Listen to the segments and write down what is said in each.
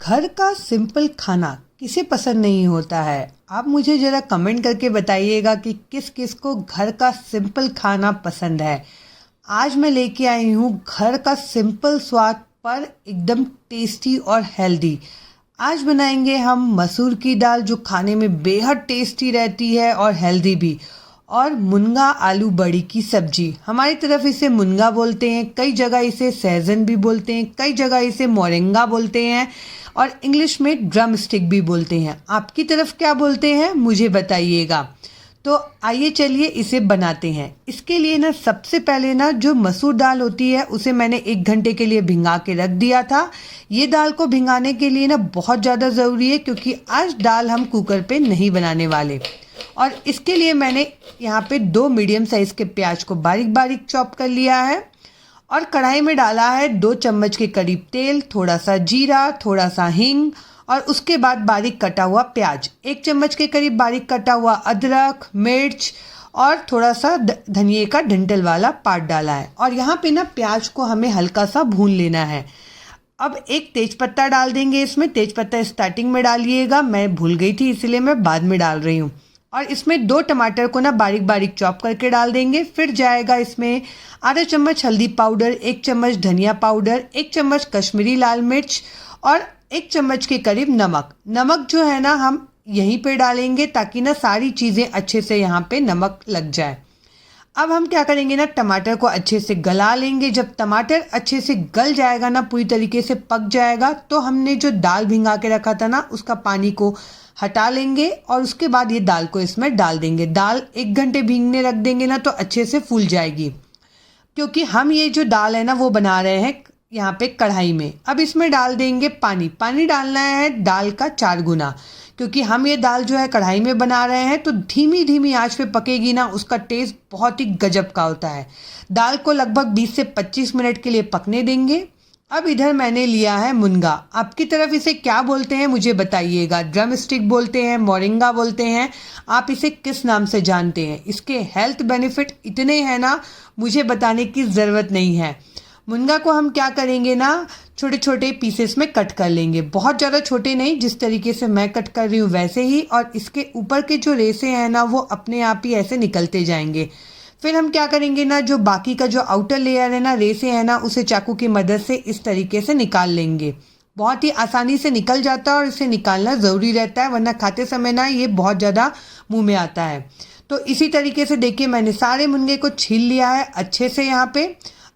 घर का सिंपल खाना किसे पसंद नहीं होता है। आप मुझे ज़रा कमेंट करके बताइएगा कि किस किस को घर का सिंपल खाना पसंद है। आज मैं लेके आई हूँ घर का सिंपल स्वाद पर एकदम टेस्टी और हेल्दी। आज बनाएंगे हम मसूर की दाल जो खाने में बेहद टेस्टी रहती है और हेल्दी भी, और मुनगा आलू बड़ी की सब्जी। हमारी तरफ इसे मुनगा बोलते हैं, कई जगह इसे सहजन भी बोलते हैं, कई जगह इसे मोरिंगा बोलते हैं और इंग्लिश में ड्रम स्टिक भी बोलते हैं। आपकी तरफ क्या बोलते हैं मुझे बताइएगा। तो आइए चलिए इसे बनाते हैं। इसके लिए ना सबसे पहले ना जो मसूर दाल होती है उसे मैंने 1 घंटे के लिए भिंगा के रख दिया था। ये दाल को भिंगाने के लिए ना बहुत ज़्यादा ज़रूरी है क्योंकि आज दाल हम कुकर पे नहीं बनाने वाले। और इसके लिए मैंने यहाँ पे 2 मीडियम साइज़ के प्याज को बारीक बारीक चॉप कर लिया है और कढ़ाई में डाला है 2 चम्मच के करीब तेल, थोड़ा सा जीरा, थोड़ा सा हींग और उसके बाद बारीक कटा हुआ प्याज, 1 चम्मच के करीब बारीक कटा हुआ अदरक, मिर्च और थोड़ा सा धनिए का डंठल वाला पार्ट डाला है। और यहाँ पे ना प्याज को हमें हल्का सा भून लेना है। अब एक तेज़पत्ता डाल देंगे इसमें। तेज़पत्ता स्टार्टिंग में डालिएगा, मैं भूल गई थी इसलिए मैं बाद में डाल रही हूँ। और इसमें 2 टमाटर को ना बारीक बारीक चॉप करके डाल देंगे। फिर जाएगा इसमें आधा चम्मच हल्दी पाउडर, 1 चम्मच धनिया पाउडर, 1 चम्मच कश्मीरी लाल मिर्च और 1 चम्मच के करीब नमक। नमक जो है ना हम यहीं पे डालेंगे ताकि ना सारी चीज़ें अच्छे से यहाँ पे नमक लग जाए। अब हम क्या करेंगे ना, टमाटर को अच्छे से गला लेंगे। जब टमाटर अच्छे से गल जाएगा ना, पूरी तरीके से पक जाएगा, तो हमने जो दाल भिंगा के रखा था ना उसका पानी को हटा लेंगे और उसके बाद ये दाल को इसमें डाल देंगे। दाल 1 घंटे भीगने रख देंगे ना तो अच्छे से फूल जाएगी, क्योंकि हम ये जो दाल है ना वो बना रहे हैं यहाँ पे कढ़ाई में। अब इसमें डाल देंगे पानी। पानी डालना है दाल का 4 गुना, क्योंकि हम ये दाल जो है कढ़ाई में बना रहे हैं तो धीमी धीमी आंच पे पकेगी ना, उसका टेस्ट बहुत ही गजब का होता है। दाल को लगभग 20 से 25 मिनट के लिए पकने देंगे। अब इधर मैंने लिया है मुनगा। आपकी तरफ इसे क्या बोलते हैं मुझे बताइएगा। ड्रम स्टिक बोलते हैं, मोरिंगा बोलते हैं, आप इसे किस नाम से जानते हैं। इसके हेल्थ बेनिफिट इतने हैं ना, मुझे बताने की ज़रूरत नहीं है। मुनगा को हम क्या करेंगे ना, छोटे छोटे पीसेस में कट कर लेंगे। बहुत ज़्यादा छोटे नहीं, जिस तरीके से मैं कट कर रही हूँ वैसे ही। और इसके ऊपर के जो रेसे हैं ना वो अपने आप ही ऐसे निकलते जाएंगे। फिर हम क्या करेंगे ना, जो बाकी का जो आउटर लेयर है ना, रेसे है ना, उसे चाकू की मदद से इस तरीके से निकाल लेंगे। बहुत ही आसानी से निकल जाता है और इसे निकालना ज़रूरी रहता है, वरना खाते समय ना ये बहुत ज़्यादा मुंह में आता है। तो इसी तरीके से देखिए मैंने सारे मुनगे को छील लिया है अच्छे से यहाँ पे।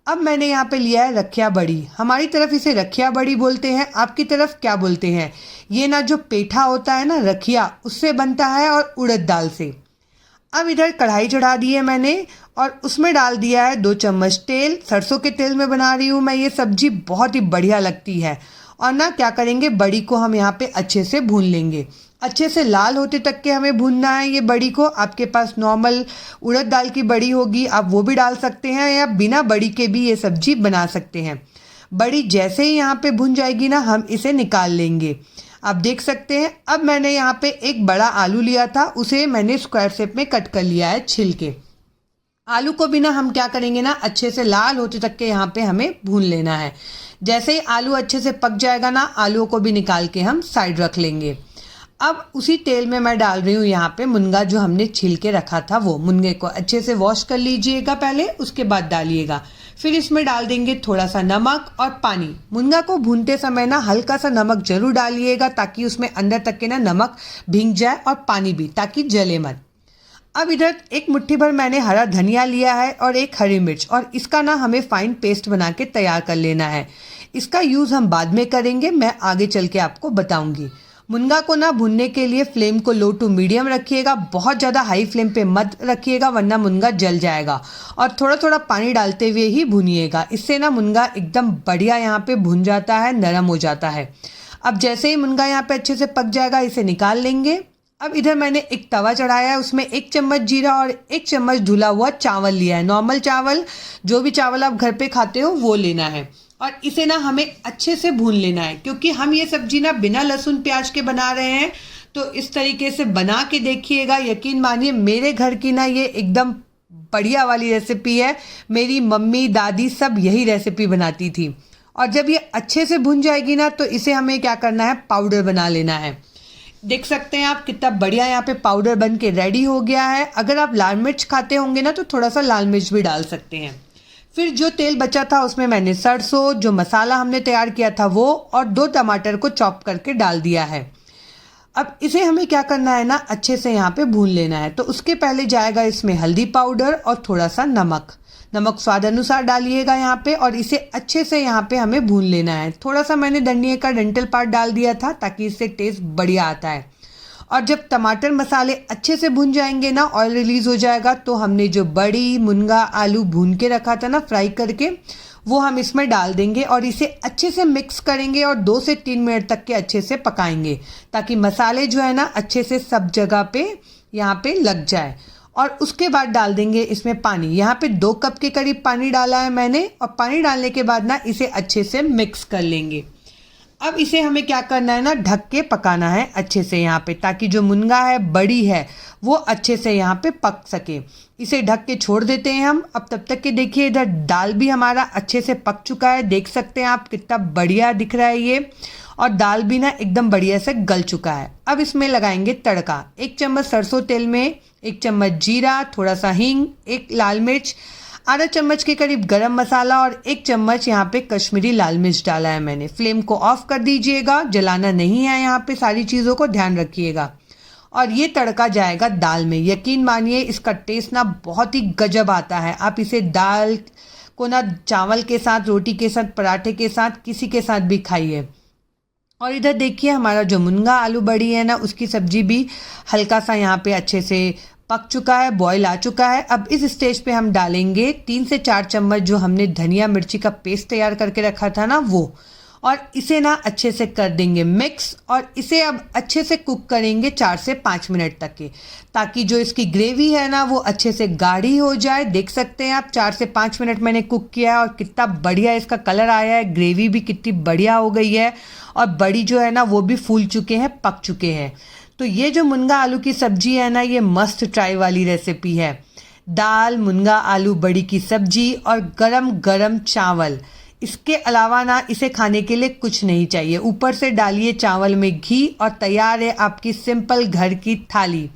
अब मैंने यहाँ पे लिया है रखिया बड़ी। हमारी तरफ इसे रखिया बड़ी बोलते हैं, आपकी तरफ क्या बोलते हैं। ये ना जो पेठा होता है ना रखिया, उससे बनता है और उड़द दाल से। अब इधर कढ़ाई चढ़ा दी है मैंने और उसमें डाल दिया है 2 चम्मच तेल। सरसों के तेल में बना रही हूँ मैं ये सब्जी, बहुत ही बढ़िया लगती है। और ना क्या करेंगे, बड़ी को हम यहाँ पे अच्छे से भून लेंगे। अच्छे से लाल होते तक के हमें भूनना है ये बड़ी को। आपके पास नॉर्मल उड़द दाल की बड़ी होगी, आप वो भी डाल सकते हैं, या बिना बड़ी के भी ये सब्जी बना सकते हैं। बड़ी जैसे ही यहाँ पे भुन जाएगी ना, हम इसे निकाल लेंगे। आप देख सकते हैं। अब मैंने यहाँ पे एक बड़ा आलू लिया था, उसे मैंने स्क्वायर शेप में कट कर लिया है छिल के। आलू को भी ना हम क्या करेंगे ना, अच्छे से लाल होते तक के यहाँ पे हमें भून लेना है। जैसे ही आलू अच्छे से पक जाएगा ना, आलूओं को भी निकाल के हम साइड रख लेंगे। अब उसी तेल में मैं डाल रही हूँ यहाँ पे मुनगा जो हमने छील के रखा था वो। मुनगे को अच्छे से वॉश कर लीजिएगा पहले, उसके बाद डालिएगा। फिर इसमें डाल देंगे थोड़ा सा नमक और पानी। मुनगा को भूनते समय ना हल्का सा नमक जरूर डालिएगा ताकि उसमें अंदर तक के ना नमक भीग जाए, और पानी भी, ताकि जले मत। अब इधर 1 मुट्ठी भर मैंने हरा धनिया लिया है और 1 हरी मिर्च, और इसका ना हमें फाइन पेस्ट बना के तैयार कर लेना है। इसका यूज़ हम बाद में करेंगे, मैं आगे चल के आपको बताऊंगी। मुनगा को ना भुनने के लिए फ्लेम को लो टू मीडियम रखिएगा, बहुत ज़्यादा हाई फ्लेम पे मत रखिएगा वरना मुनगा जल जाएगा। और थोड़ा थोड़ा पानी डालते हुए ही भुनिएगा, इससे ना मुनगा एकदम बढ़िया यहाँ पे भुन जाता है, नरम हो जाता है। अब जैसे ही मुनगा यहाँ पे अच्छे से पक जाएगा, इसे निकाल लेंगे। अब इधर मैंने एक तवा चढ़ाया है, उसमें 1 चम्मच जीरा और 1 चम्मच धुला हुआ चावल लिया है। नॉर्मल चावल, जो भी चावल आप घर पे खाते हो वो लेना है। और इसे ना हमें अच्छे से भून लेना है, क्योंकि हम ये सब्जी ना बिना लहसुन प्याज के बना रहे हैं। तो इस तरीके से बना के देखिएगा, यकीन मानिए मेरे घर की ना ये एकदम बढ़िया वाली रेसिपी है। मेरी मम्मी दादी सब यही रेसिपी बनाती थी। और जब ये अच्छे से भुन जाएगी ना तो इसे हमें क्या करना है, पाउडर बना लेना है। देख सकते हैं आप कितना बढ़िया यहाँ पे पाउडर बन के रेडी हो गया है। अगर आप लाल मिर्च खाते होंगे ना तो थोड़ा सा लाल मिर्च भी डाल सकते हैं। फिर जो तेल बचा था उसमें मैंने सरसों, जो मसाला हमने तैयार किया था वो, और 2 टमाटर को चॉप करके डाल दिया है। अब इसे हमें क्या करना है ना, अच्छे से यहाँ पे भून लेना है। तो उसके पहले जाएगा इसमें हल्दी पाउडर और थोड़ा सा नमक। नमक स्वाद अनुसार डालिएगा यहाँ पे, और इसे अच्छे से यहाँ पे हमें भून लेना है। थोड़ा सा मैंने धनिये का डंठल पार्ट डाल दिया था ताकि इससे टेस्ट बढ़िया आता है। और जब टमाटर मसाले अच्छे से भुन जाएंगे ना, ऑयल रिलीज हो जाएगा, तो हमने जो बड़ी मुनगा आलू भून के रखा था ना फ्राई करके, वो हम इसमें डाल देंगे और इसे अच्छे से मिक्स करेंगे और 2 से 3 मिनट तक के अच्छे से पकाएंगे ताकि मसाले जो है ना अच्छे से सब जगह पे यहाँ पे लग जाए। और उसके बाद डाल देंगे इसमें पानी। यहाँ पे 2 कप के करीब पानी डाला है मैंने, और पानी डालने के बाद ना इसे अच्छे से मिक्स कर लेंगे। अब इसे हमें क्या करना है ना, ढक के पकाना है अच्छे से यहाँ पे, ताकि जो मुनगा है, बड़ी है, वो अच्छे से यहाँ पे पक सके। इसे ढक के छोड़ देते हैं हम। अब तब तक के देखिए इधर दाल भी हमारा अच्छे से पक चुका है। देख सकते हैं आप कितना बढ़िया दिख रहा है ये, और दाल भी ना एकदम बढ़िया से गल चुका है। अब इसमें लगाएंगे तड़का। 1 चम्मच सरसों तेल में 1 चम्मच जीरा, थोड़ा सा हींग, 1 लाल मिर्च, आधा चम्मच के करीब गरम मसाला और 1 चम्मच यहाँ पे कश्मीरी लाल मिर्च डाला है मैंने। फ्लेम को ऑफ कर दीजिएगा, जलाना नहीं है यहाँ पे, सारी चीज़ों को ध्यान रखिएगा। और ये तड़का जाएगा दाल में। यकीन मानिए इसका टेस्ट ना बहुत ही गजब आता है। आप इसे दाल को ना चावल के साथ, रोटी के साथ, पराठे के साथ, किसी के साथ भी खाइए। और इधर देखिए हमारा जो मुनगा आलू बड़ी है ना, उसकी सब्जी भी हल्का सा यहाँ पे अच्छे से पक चुका है, बॉईल आ चुका है। अब इस स्टेज पे हम डालेंगे 3 से 4 चम्मच जो हमने धनिया मिर्ची का पेस्ट तैयार करके रखा था ना वो, और इसे ना अच्छे से कर देंगे मिक्स। और इसे अब अच्छे से कुक करेंगे 4 से 5 मिनट तक के, ताकि जो इसकी ग्रेवी है ना वो अच्छे से गाढ़ी हो जाए। देख सकते हैं आप 4 से 5 मिनट मैंने कुक किया है और कितना बढ़िया इसका कलर आया है। ग्रेवी भी कितनी बढ़िया हो गई है, और बड़ी जो है ना वो भी फूल चुके हैं, पक चुके हैं। तो ये जो मुनगा आलू की सब्जी है ना, ये मस्ट ट्राई वाली रेसिपी है। दाल, मुनगा आलू बड़ी की सब्जी और गरम गरम चावल, इसके अलावा ना इसे खाने के लिए कुछ नहीं चाहिए। ऊपर से डालिए चावल में घी और तैयार है आपकी सिंपल घर की थाली।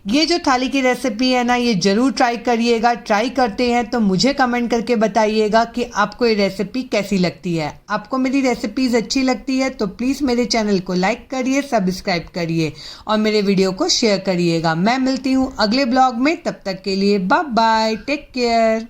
ये जो थाली की रेसिपी है ना, ये ज़रूर ट्राई करिएगा। ट्राई करते हैं तो मुझे कमेंट करके बताइएगा कि आपको ये रेसिपी कैसी लगती है। आपको मेरी रेसिपीज़ अच्छी लगती है तो प्लीज़ मेरे चैनल को लाइक करिए, सब्सक्राइब करिए और मेरे वीडियो को शेयर करिएगा। मैं मिलती हूँ अगले ब्लॉग में, तब तक के लिए बाय बाय, टेक केयर।